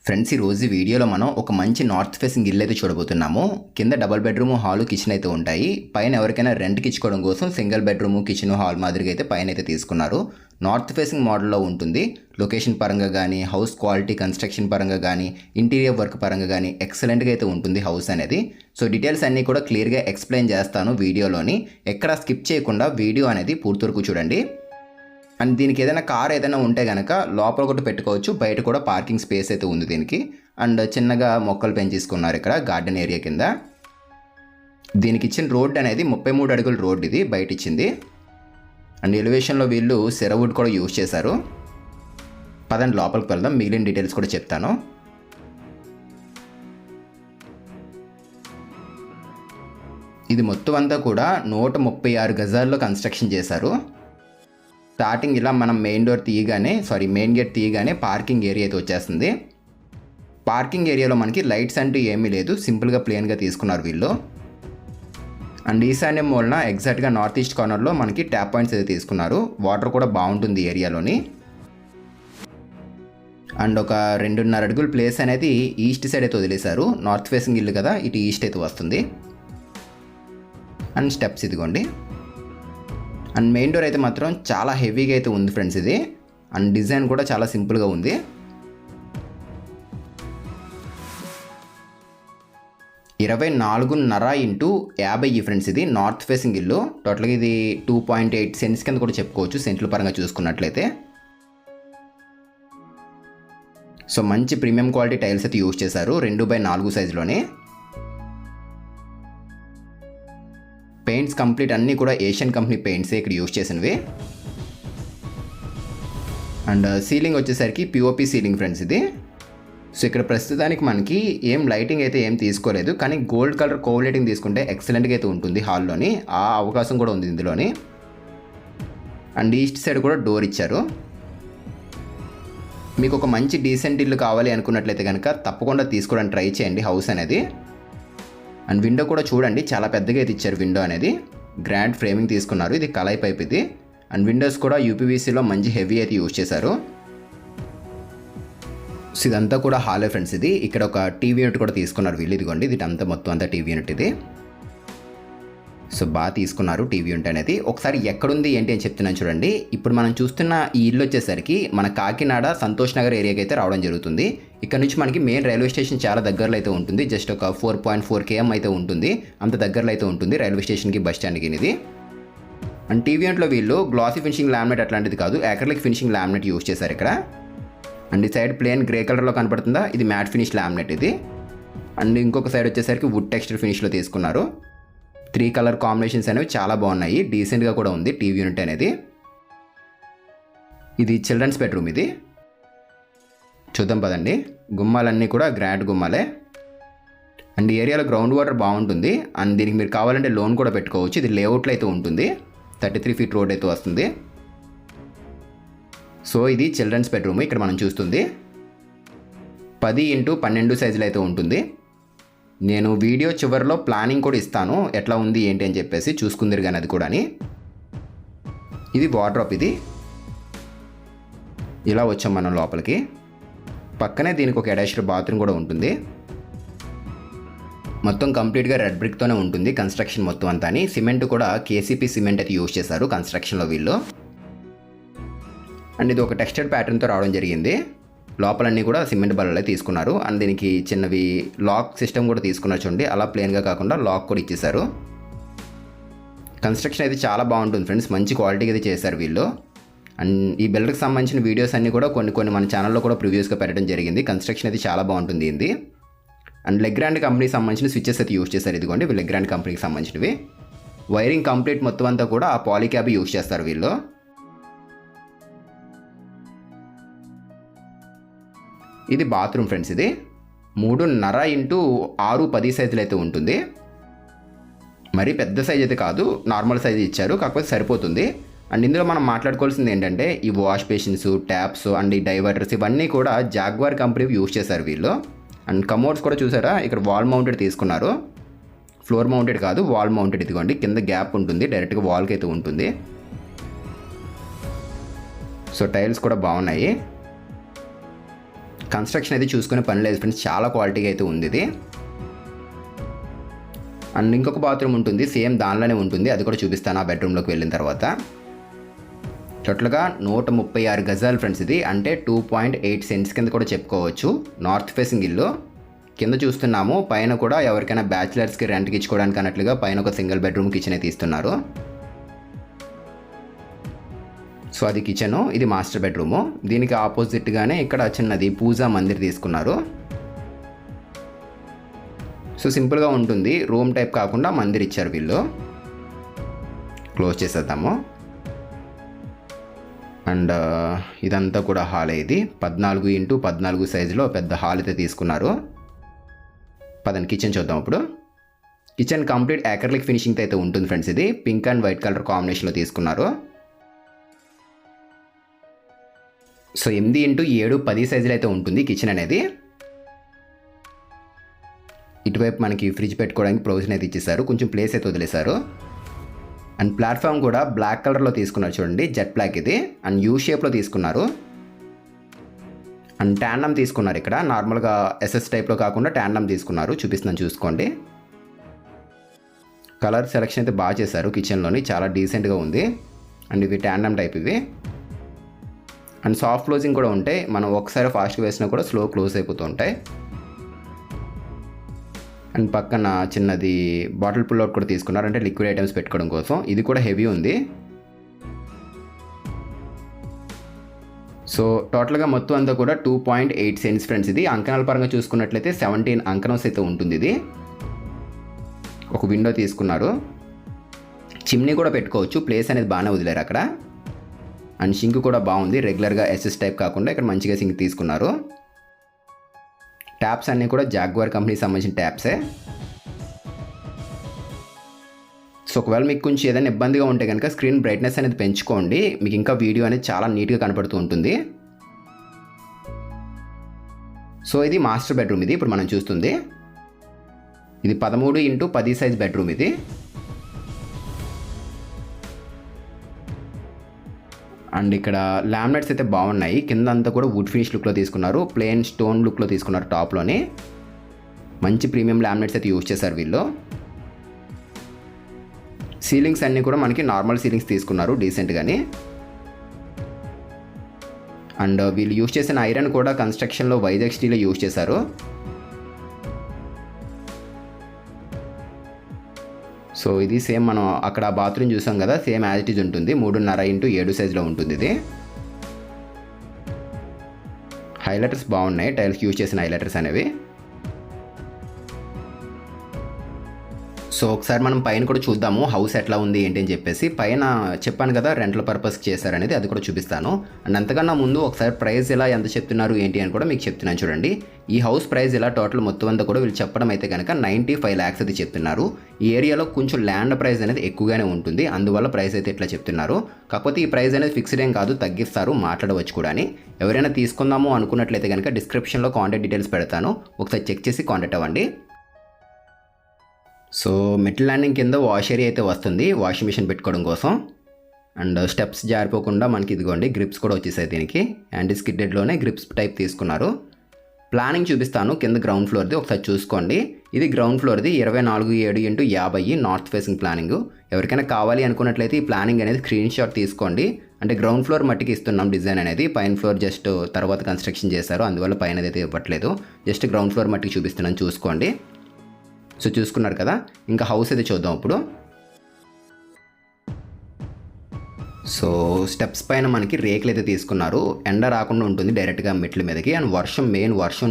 Friends, ఈ రోజు వీడియోలో మనం ఒక మంచి నార్త్ ఫేసింగ్ ఇల్లు అయితే చూడబోతున్నాము. కింద డబుల్ బెడ్రూమ్, హాల్, కిచెన్ అయితే ఉంటాయి. పైన ఎవరికైనా రెంట్కి ఇచ్చుకోవడం కోసం సింగిల్ బెడ్రూమ్, కిచెన్, హాల్ మాదిరిగా అయితే పైన అయితే తీసుకున్నారు. నార్త్ ఫేసింగ్ మోడల్లో ఉంటుంది. లొకేషన్ పరంగా కానీ, హౌస్ క్వాలిటీ, కన్స్ట్రక్షన్ పరంగా కానీ, ఇంటీరియర్ వర్క్ పరంగా కానీ ఎక్సలెంట్గా అయితే ఉంటుంది హౌస్ అనేది. సో డీటెయిల్స్ అన్నీ కూడా క్లియర్గా ఎక్స్ప్లెయిన్ చేస్తాను వీడియోలోని. ఎక్కడ స్కిప్ చేయకుండా వీడియో అనేది పూర్తి వరకు చూడండి. అండ్ దీనికి ఏదైనా కార్ ఏదైనా ఉంటే కనుక లోపల ఒకటి పెట్టుకోవచ్చు, బయట కూడా పార్కింగ్ స్పేస్ అయితే ఉంది దీనికి. అండ్ చిన్నగా మొక్కలు పెంచేసుకున్నారు ఇక్కడ గార్డెన్ ఏరియా కింద. దీనికి ఇచ్చిన రోడ్ అనేది 33 అడుగుల రోడ్ ఇది బయట ఇచ్చింది. అండ్ ఎలివేషన్లో వీళ్ళు సెరవుడ్ కూడా యూజ్ చేశారు. పదండి లోపలికి వెళ్దాం, మిగిలిన డీటెయిల్స్ కూడా చెప్తాను. ఇది మొత్తం అంతా కూడా 136 గజాల్లో కన్స్ట్రక్షన్ చేశారు. స్టార్టింగ్ ఇలా మనం మెయిన్ గేట్ తీయగానే పార్కింగ్ ఏరియా అయితే వచ్చేస్తుంది. పార్కింగ్ ఏరియాలో మనకి లైట్స్ అంటూ ఏమీ లేదు, సింపుల్గా ప్లేన్గా తీసుకున్నారు వీళ్ళు. అండ్ ఈశాన్యం మూలన ఎగ్జాక్ట్గా నార్త్ ఈస్ట్ కార్నర్లో మనకి ట్యాప్ పాయింట్స్ అయితే తీసుకున్నారు. వాటర్ కూడా బాగుంటుంది ఏరియాలోని. అండ్ ఒక 2.5 అడుగుల ప్లేస్ అనేది ఈస్ట్ సైడ్ అయితే వదిలేశారు. నార్త్ ఫేసింగ్ ఇల్లు కదా, ఇటు ఈస్ట్ అయితే వస్తుంది. అండ్ స్టెప్స్ ఇదిగోండి. అండ్ మెయిన్ డోర్ అయితే మాత్రం చాలా హెవీగా అయితే ఉంది ఫ్రెండ్స్ ఇది. అండ్ డిజైన్ కూడా చాలా సింపుల్గా ఉంది. ఇరవై 24.5 ఫ్రెండ్స్ ఇది నార్త్ ఫేసింగ్ ఇల్లు. టోటల్గా ఇది 2.8 సెంట్స్ కింద కూడా చెప్పుకోవచ్చు సెంట్ల పరంగా చూసుకున్నట్లయితే. సో మంచి ప్రీమియం క్వాలిటీ టైల్స్ అయితే యూజ్ చేశారు 2x4 సైజులోనే. పెయింట్స్ కంప్లీట్ అన్నీ కూడా ఏషియన్ కంపెనీ పెయింట్సే ఇక్కడ యూజ్ చేసినవి. అండ్ సీలింగ్ వచ్చేసరికి పిఓపి సీలింగ్ ఫ్రెండ్స్ ఇది. సో ఇక్కడ ప్రస్తుతానికి మనకి ఏం లైటింగ్ అయితే ఏం తీసుకోలేదు, కానీ గోల్డ్ కలర్ కోవ్ లైటింగ్ తీసుకుంటే ఎక్సలెంట్గా అయితే ఉంటుంది హాల్లోని. ఆ అవకాశం కూడా ఉంది ఇందులోని. అండ్ ఈస్ట్ సైడ్ కూడా డోర్ ఇచ్చారు. మీకు ఒక మంచి డీసెంట్ ఇల్లు కావాలి అనుకున్నట్లయితే కనుక తప్పకుండా తీసుకోవడానికి ట్రై చేయండి హౌస్ అనేది. అండ్ విండో కూడా చూడండి, చాలా పెద్దగా అయితే ఇచ్చారు విండో అనేది. గ్రాండ్ ఫ్రేమింగ్ తీసుకున్నారు. ఇది కలై పైప్ ఇది. అండ్ విండోస్ కూడా యూపీవీసీలో మంచి హెవీ అయితే యూజ్ చేశారు. సో ఇదంతా కూడా హాలే ఫ్రెండ్స్ ఇది. ఇక్కడ ఒక టీవీ యూనిట్ కూడా తీసుకున్నారు వీళ్ళు. ఇదిగోండి, ఇది అంతా మొత్తం అంతా టీవీ యూనిట్ ఇది. సో బాగా తీసుకున్నారు టీవీ యూనిట్ అనేది. ఒకసారి ఎక్కడుంది ఏంటి అని చెప్తున్నాను చూడండి. ఇప్పుడు మనం చూస్తున్న ఈ ఇల్లు వచ్చేసరికి మన కాకినాడ సంతోష్ నగర్ ఏరియాకి అయితే రావడం జరుగుతుంది. ఇక్కడ నుంచి మనకి మెయిన్ రైల్వే స్టేషన్ చాలా దగ్గరలో అయితే ఉంటుంది. జస్ట్ ఒక 4.4 km అయితే ఉంటుంది. అంత దగ్గరలో అయితే ఉంటుంది రైల్వే స్టేషన్కి, బస్ స్టాండ్కి ఇది. అండ్ టీవీ యూనిట్లో వీళ్ళు గ్లాసీ ఫినిషింగ్ లామినేట్ అట్లాంటిది కాదు, యాక్రిలిక్ ఫినిషింగ్ లామినేట్ యూజ్ చేశారు ఇక్కడ. అండ్ ఈ సైడ్ ప్లేన్ గ్రే కలర్లో కనపడుతుందా, ఇది మ్యాట్ ఫినిష్ లామినేట్ ఇది. అండ్ ఇంకొక సైడ్ వచ్చేసరికి వుడ్ టెక్స్చర్ ఫినిష్లో తీసుకున్నారు. 3 కలర్ కాంబినేషన్స్ అనేవి చాలా బాగున్నాయి. డీసెంట్గా కూడా ఉంది టీవీ యూనిట్ అనేది. ఇది చిల్డ్రన్స్ బెడ్రూమ్ ఇది. చూద్దాం పదండి. గుమ్మాలన్నీ కూడా గ్రాండ్ గుమ్మాలే. అండ్ ఏరియాలో గ్రౌండ్ వాటర్ బాగుంటుంది. అండ్ దీనికి మీరు కావాలంటే లోన్ కూడా పెట్టుకోవచ్చు. ఇది లేఅవుట్లో అయితే ఉంటుంది. 33 feet రోడ్ అయితే వస్తుంది. సో ఇది చిల్డ్రన్స్ బెడ్రూమ్ ఇక్కడ మనం చూస్తుంది. 10x12 సైజులో అయితే ఉంటుంది. నేను వీడియో చివరిలో ప్లానింగ్ కూడా ఇస్తాను, ఎట్లా ఉంది ఏంటి అని చెప్పేసి చూసుకుందరు కానీ అది కూడా. ఇది వార్డ్రోబ్ ఇది. ఇలా వచ్చాం మనం లోపలికి. పక్కనే దీనికి ఒక అటాచ్డ్ బాత్రూమ్ కూడా ఉంటుంది. మొత్తం కంప్లీట్గా రెడ్ బ్రిక్తోనే ఉంటుంది కన్స్ట్రక్షన్ మొత్తం అంతా. సిమెంట్ కూడా కేసీపీ సిమెంట్ అయితే యూజ్ చేశారు కన్స్ట్రక్షన్లో వీళ్ళు. అండ్ ఇది ఒక టెక్స్చర్డ్ ప్యాటర్న్తో రావడం జరిగింది. లోపలన్నీ కూడా సిమెంట్ బల్లలే తీసుకున్నారు. అండ్ దీనికి చిన్నవి లాక్ సిస్టమ్ కూడా తీసుకున్నారు చూడండి. అలా ప్లేన్గా కాకుండా లాక్ కూడా ఇచ్చేశారు. కన్స్ట్రక్షన్ అయితే చాలా బాగుంటుంది ఫ్రెండ్స్, మంచి క్వాలిటీగా అయితే చేశారు వీళ్ళు. అండ్ ఈ బిల్డర్కి సంబంధించిన వీడియోస్ అన్నీ కూడా కొన్ని మన ఛానల్లో కూడా ప్రివ్యూస్గా పెట్టడం జరిగింది. కన్స్ట్రక్షన్ అయితే చాలా బాగుంటుంది ఇది. అండ్ లెగ్రాండ్ కంపెనీకి సంబంధించిన స్విచ్చెస్ అయితే యూజ్ చేశారు. ఇదిగోండి ఇవి లెగ్రాండ్ కంపెనీకి సంబంధించినవి. వైరింగ్ కంప్లీట్ మొత్తం అంతా కూడా ఆ పాలీక్యాబ్ యూజ్ చేస్తారు వీళ్ళు. ఇది బాత్రూమ్ ఫ్రెండ్స్ ఇది. 3.5x6-10 సైజులు అయితే ఉంటుంది. మరీ పెద్ద సైజ్ అయితే కాదు, నార్మల్ సైజ్ ఇచ్చారు, కాకపోతే సరిపోతుంది. అండ్ ఇందులో మనం మాట్లాడుకోవాల్సింది ఏంటంటే ఈ వాష్ బేసిన్స్, ట్యాప్స్ అండ్ ఈ డైవర్టర్స్ ఇవన్నీ కూడా జాగ్వార్ కంపెనీ యూజ్ చేశారు వీళ్ళు. అండ్ కమోడ్స్ కూడా చూసారా, ఇక్కడ వాల్ మౌంటెడ్ తీసుకున్నారు. ఫ్లోర్ మౌంటెడ్ కాదు, వాల్ మౌంటెడ్. ఇదిగోండి కింద గ్యాప్ ఉంటుంది, డైరెక్ట్గా వాల్కి అయితే ఉంటుంది. సో టైల్స్ కూడా బాగున్నాయి. కన్స్ట్రక్షన్ అయితే చూసుకునే పని లేదు ఫ్రెండ్స్, చాలా క్వాలిటీగా అయితే ఉంది ఇది. అండ్ ఇంకొక బాత్రూమ్ ఉంటుంది, సేమ్ దానిలోనే ఉంటుంది, అది కూడా చూపిస్తాను ఆ బెడ్రూమ్లోకి వెళ్ళిన తర్వాత. టోటల్గా 136 గజాలు ఫ్రెండ్స్ ఇది, అంటే 2.8 సెంట్స్ కింద కూడా చెప్పుకోవచ్చు. నార్త్ ఫేసింగ్ ఇల్లు. కింద చూస్తున్నాము, పైన కూడా ఎవరికైనా బ్యాచిలర్స్కి రెంట్కి ఇచ్చుకోవడానికి అన్నట్లుగా పైన ఒక సింగిల్ బెడ్రూమ్ కిచెన్ అయితే ఇస్తున్నారు. సో అది కిచెను, ఇది మాస్టర్ బెడ్రూము. దీనికి ఆపోజిట్గానే ఇక్కడ చిన్నది పూజా మందిర్ తీసుకున్నారు. సో సింపుల్గా ఉంటుంది, రూమ్ టైప్ కాకుండా మందిర్ ఇచ్చారు వీళ్ళు. క్లోజ్ చేసేద్దాము. అండ్ ఇదంతా కూడా హాల్. ఇది 14x14 సైజులో పెద్ద హాల్ అయితే తీసుకున్నారు. పదండి కిచెన్ చూద్దాం ఇప్పుడు. కిచెన్ కంప్లీట్ యాక్రిలిక్ ఫినిషింగ్ అయితే ఉంటుంది ఫ్రెండ్స్. ఇది పింక్ అండ్ వైట్ కలర్ కాంబినేషన్లో తీసుకున్నారు. సో 8x7 సైజులో అయితే ఉంటుంది కిచెన్ అనేది. ఇటువైపు మనకి ఫ్రిడ్జ్ పెట్టుకోవడానికి ప్రొవిజన్ అయితే ఇచ్చేసారు, కొంచెం ప్లేస్ అయితే వదిలేశారు. అండ్ ప్లాట్ఫామ్ కూడా బ్లాక్ కలర్లో తీసుకున్నారు చూడండి, జెట్ బ్లాక్ ఇది. అండ్ యూ షేప్లో తీసుకున్నారు. అండ్ ట్యాండమ్ తీసుకున్నారు ఇక్కడ, నార్మల్గా ఎస్ఎస్ టైప్లో కాకుండా ట్యాండమ్ తీసుకున్నారు. చూపిస్తున్నాను చూసుకోండి. కలర్ సెలెక్షన్ అయితే బాగా చేశారు కిచెన్లోని, చాలా డీసెంట్గా ఉంది. అండ్ ఇవి ట్యాండమ్ టైప్ ఇవి. అండ్ సాఫ్ట్ క్లోజింగ్ కూడా ఉంటాయి, మనం ఒకసారి ఫాస్ట్గా వేసినా కూడా స్లో క్లోజ్ అయిపోతూ ఉంటాయి. అండ్ పక్కన చిన్నది బాటిల్ పుల్అవుట్ కూడా తీసుకున్నారు, అంటే లిక్విడ్ ఐటమ్స్ పెట్టుకోవడం కోసం. ఇది కూడా హెవీ ఉంది. సో టోటల్గా మొత్తం అంతా కూడా 2.8 సెంట్స్ ఫ్రెండ్స్. ఇది అంకణాల పరంగా చూసుకున్నట్లయితే 17 అంకణాస్ అయితే ఉంటుంది ఇది. ఒక విండో తీసుకున్నారు, చిమ్నీ కూడా పెట్టుకోవచ్చు, ప్లేస్ అనేది బాగానే వదిలేరు అక్కడ. అండ్ సింక్ కూడా బాగుంది, రెగ్యులర్గా ఎస్ఎస్ టైప్ కాకుండా ఇక్కడ మంచిగా సింక్ తీసుకున్నారు. ట్యాప్స్ అన్నీ కూడా జాగ్వార్ కంపెనీకి సంబంధించిన ట్యాప్సే. సో ఒకవేళ మీకు కొంచెం ఏదైనా ఇబ్బందిగా ఉంటే కనుక స్క్రీన్ బ్రైట్నెస్ అనేది పెంచుకోండి, మీకు ఇంకా వీడియో అనేది చాలా నీట్గా కనపడుతూ ఉంటుంది. సో ఇది మాస్టర్ బెడ్రూమ్. ఇది ఇప్పుడు మనం చూస్తుంది, ఇది 13x10 సైజ్ బెడ్రూమ్ ఇది. అండ్ ఇక్కడ లామినేట్స్ అయితే బాగున్నాయి, కింద అంతా కూడా వుడ్ ఫినిష్ లుక్లో తీసుకున్నారు, ప్లెయిన్ స్టోన్ లుక్లో తీసుకున్నారు. టాప్లోని మంచి ప్రీమియం లామినేట్స్ అయితే యూజ్ చేశారు వీళ్ళు. సీలింగ్స్ అన్నీ కూడా మనకి నార్మల్ సీలింగ్స్ తీసుకున్నారు డీసెంట్గాని. అండ్ వీళ్ళు యూజ్ చేసిన ఐరన్ కూడా కన్స్ట్రక్షన్లో వైజాగ్ స్టీల్ యూజ్ చేశారు. సో ఇది సేమ్ మనం అక్కడ బాత్రూమ్ చూసాం కదా, సేమ్ యాజ్ ఇట్ ఈజ్ ఉంటుంది. 3.5x7 సైజులో ఉంటుంది ఇది. హైలైటర్స్ బాగున్నాయి, టైల్స్ యూజ్ చేసిన హైలైటర్స్ అనేవి. సో ఒకసారి మనం పైన కూడా చూద్దాము హౌస్ ఎట్లా ఉంది ఏంటి అని చెప్పేసి. పైన చెప్పాను కదా రెంట్ల పర్పస్కి చేశారనేది, అది కూడా చూపిస్తాను. అండ్ అంతకన్నా ముందు ఒకసారి ప్రైస్ ఎలా ఎంత చెప్తున్నారు ఏంటి అని కూడా మీకు చెప్తున్నాను చూడండి. ఈ హౌస్ ప్రైస్ ఇలా టోటల్ మొత్తం అంతా కూడా వీళ్ళు చెప్పడం అయితే కనుక 95 lakhs అది చెప్తున్నారు. ఈ ఏరియాలో కొంచెం ల్యాండ్ ప్రైస్ అనేది ఎక్కువగానే ఉంటుంది, అందువల్ల ప్రైస్ అయితే ఇట్లా చెప్తున్నారు. కాకపోతే ఈ ప్రైస్ అనేది ఫిక్స్డ్ ఏం కాదు, తగ్గిస్తారు, మాట్లాడవచ్చు కూడా. ఎవరైనా తీసుకుందాము అనుకున్నట్లయితే కనుక డిస్క్రిప్షన్లో కాంటాక్ట్ డీటెయిల్స్ పెడతాను, ఒకసారి చెక్ చేసి కాంటాక్ట్ అవ్వండి. సో మెటల్ ల్యాండింగ్ కింద వాష్ ఏరియా అయితే వస్తుంది, వాషింగ్ మిషన్ పెట్టుకోవడం కోసం. అండ్ స్టెప్స్ జారిపోకుండా మనకి ఇదిగోండి గ్రిప్స్ కూడా వచ్చేసాయి దీనికి. యాంటీ స్కిడ్డెడ్లోనే గ్రిప్స్ టైప్ తీసుకున్నారు. ప్లానింగ్ చూపిస్తాను, కింద గ్రౌండ్ ఫ్లోర్ది ఒకసారి చూసుకోండి. ఇది గ్రౌండ్ ఫ్లోర్ది 24/7x50 నార్త్ ఫేసింగ్ ప్లానింగ్. ఎవరికైనా కావాలి అనుకున్నట్లయితే ఈ ప్లానింగ్ అనేది స్క్రీన్ షాట్ తీసుకోండి. అంటే గ్రౌండ్ ఫ్లోర్ మట్టికి ఇస్తున్నాం డిజైన్ అనేది, పైన ఫ్లోర్ జస్ట్ తర్వాత కన్స్ట్రక్షన్ చేశారు, అందువల్ల పైన అయితే ఇవ్వట్లేదు. జస్ట్ గ్రౌండ్ ఫ్లోర్ మట్టికి చూపిస్తున్నాను, చూసుకోండి. సో చూసుకున్నారు కదా, ఇంకా హౌస్ అయితే చూద్దాం ఇప్పుడు. సో స్టెప్స్ పైన మనకి రేకులు అయితే తీసుకున్నారు, ఎండ రాకుండా ఉంటుంది డైరెక్ట్గా మెట్ల మీదకి. అండ్ వర్షం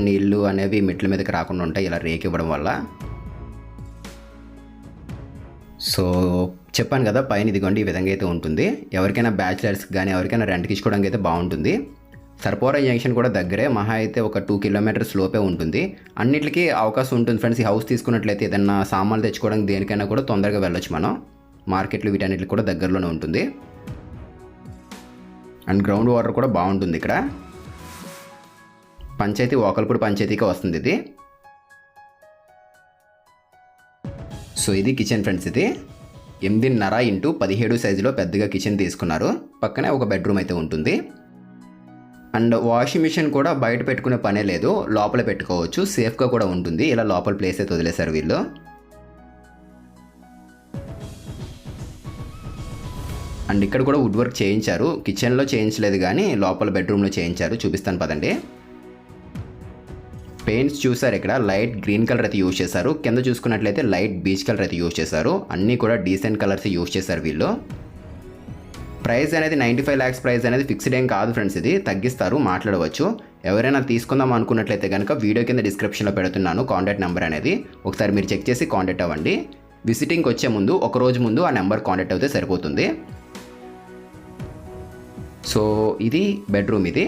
నీళ్లు అనేవి మెట్ల మీదకి రాకుండా ఉంటాయి ఇలా రేకు ఇవ్వడం వల్ల. సో చెప్పాను కదా పైన ఇదిగోండి ఈ విధంగా అయితే ఉంటుంది. ఎవరికైనా బ్యాచిలర్స్కి కానీ ఎవరికైనా రెంట్కి ఇచ్చుకోవడానికి అయితే బాగుంటుంది. సర్పోరా జంక్షన్ కూడా దగ్గరే, మహా అయితే ఒక 2 kilometers లోపే ఉంటుంది. అన్నిటికీ అవకాశం ఉంటుంది ఫ్రెండ్స్. ఈ హౌస్ తీసుకున్నట్లయితే ఏదన్నా సామాన్లు తెచ్చుకోవడానికి దేనికైనా కూడా తొందరగా వెళ్ళొచ్చు మనం. మార్కెట్లు వీటన్నిటికి కూడా దగ్గరలోనే ఉంటుంది. అండ్ గ్రౌండ్ వాటర్ కూడా బాగుంటుంది ఇక్కడ. పంచాయతీ ఓకల్పూడి పంచాయతీకి వస్తుంది ఇది. సో ఇది కిచెన్ ఫ్రెండ్స్. ఇది 8.5x17 సైజులో పెద్దగా కిచెన్ తీసుకున్నారు. పక్కనే ఒక బెడ్రూమ్ అయితే ఉంటుంది. అండ్ వాషింగ్ మిషన్ కూడా బయట పెట్టుకునే పనే లేదు, లోపల పెట్టుకోవచ్చు, సేఫ్గా కూడా ఉంటుంది. ఇలా లోపల ప్లేస్ అయితే వదిలేశారు వీళ్ళు. అండ్ ఇక్కడ కూడా వుడ్ వర్క్ చేయించారు, కిచెన్లో చేయించలేదు కానీ లోపల బెడ్రూమ్లో చేయించారు. చూపిస్తాను పదండి. పెయింట్స్ చూసారు, ఇక్కడ లైట్ గ్రీన్ కలర్ అయితే యూజ్ చేశారు. కింద చూసుకున్నట్లయితే లైట్ బీచ్ కలర్ అయితే యూజ్ చేశారు. అన్నీ కూడా డీసెంట్ కలర్స్ యూజ్ చేశారు వీళ్ళు. ప్రైస్ అనేది 95 lakhs ప్రైస్ అనేది ఫిక్స్డ్ ఏం కాదు ఫ్రెండ్స్, ఇది తగ్గిస్తారు, మాట్లాడవచ్చు. ఎవరైనా తీసుకుందాం అనుకున్నట్లయితే కనుక వీడియో కింద డిస్క్రిప్షన్లో పెడుతున్నాను కాంటాక్ట్ నెంబర్ అనేది, ఒకసారి మీరు చెక్ చేసి కాంటాక్ట్ అవ్వండి. విజిటింగ్కి వచ్చే ముందు ఒక రోజు ముందు ఆ నెంబర్ కాంటాక్ట్ అయితే సరిపోతుంది. సో ఇది బెడ్రూమ్, ఇది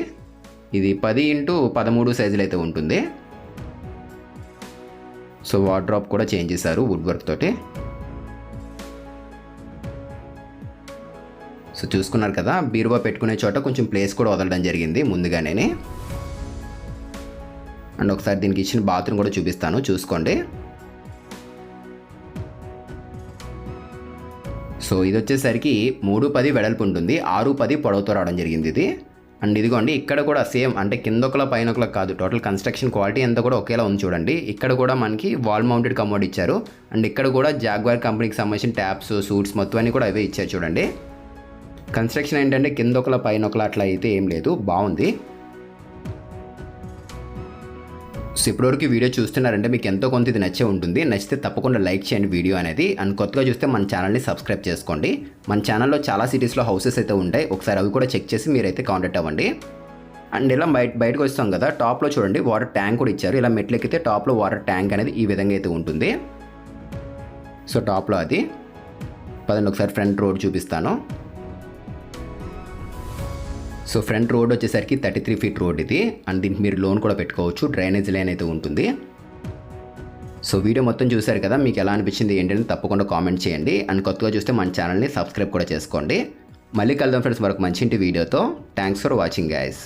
10x13 సైజులు అయితే ఉంటుంది. సో వార్డ్రోబ్ కూడా చేంజ్ చేశారు వుడ్ వర్క్ తోటి. సో చూసుకున్నారు కదా, బీరువా పెట్టుకునే చోట కొంచెం ప్లేస్ కూడా వదలడం జరిగింది ముందుగానే. అండ్ ఒకసారి దీనికి ఇచ్చిన బాత్రూమ్ కూడా చూపిస్తాను, చూసుకోండి. సో ఇది వచ్చేసరికి 3.10 వెడల్పు ఉంటుంది, 6.10 పొడవుతో రావడం జరిగింది ఇది. అండ్ ఇదిగోండి, ఇక్కడ కూడా సేమ్, అంటే కింద ఒకలా పైన ఒకలా కాదు, టోటల్ కన్స్ట్రక్షన్ క్వాలిటీ అంతా కూడా ఒకేలా ఉంది చూడండి. ఇక్కడ కూడా మనకి వాల్ మౌంటెడ్ కమోడ్ ఇచ్చారు. అండ్ ఇక్కడ కూడా జాగ్వార్ కంపెనీకి సంబంధించిన ట్యాప్స్, సూట్స్ మొత్తం అన్నీ కూడా అవే ఇచ్చారు చూడండి. కన్స్ట్రక్షన్ ఏంటంటే కింద ఒకలా పైన ఒకలా అట్లా అయితే ఏం లేదు, బాగుంది. సో ఇప్పటివరకు వీడియో చూస్తున్నారంటే మీకు ఎంతో కొంత ఇది నచ్చే ఉంటుంది. నచ్చితే తప్పకుండా లైక్ చేయండి వీడియో అనేది. అండ్ కొత్తగా చూస్తే మన ఛానల్ని సబ్స్క్రైబ్ చేసుకోండి. మన ఛానల్లో చాలా సిటీస్లో హౌసెస్ అయితే ఉంటాయి, ఒకసారి అవి కూడా చెక్ చేసి మీరైతే కాంటాక్ట్ అవ్వండి. అండ్ ఇలా బయటకు వస్తాం కదా, టాప్లో చూడండి వాటర్ ట్యాంక్ కూడా ఇచ్చారు. ఇలా మెట్లు ఎక్కితే టాప్లో వాటర్ ట్యాంక్ అనేది ఈ విధంగా అయితే ఉంటుంది. సో టాప్లో అది పదండి ఒకసారి ఫ్రంట్ రోడ్ చూపిస్తాను. సో ఫ్రంట్ రోడ్ వచ్చేసరికి 33 feet రోడ్ ఇది. అండ్ దీనికి మీరు లోన్ కూడా పెట్టుకోవచ్చు, డ్రైనేజ్ లైన్ అయితే ఉంటుంది. సో వీడియో మొత్తం చూశారు కదా, మీకు ఎలా అనిపించింది ఏంటని తప్పకుండా కామెంట్ చేయండి. అండ్ కొత్తగా చూస్తే మన ఛానల్ని సబ్స్క్రైబ్ కూడా చేసుకోండి. మళ్ళీ కలుద్దాం ఫ్రెండ్స్ మరొక మంచి ఇంటి వీడియోతో. Thanks for watching guys.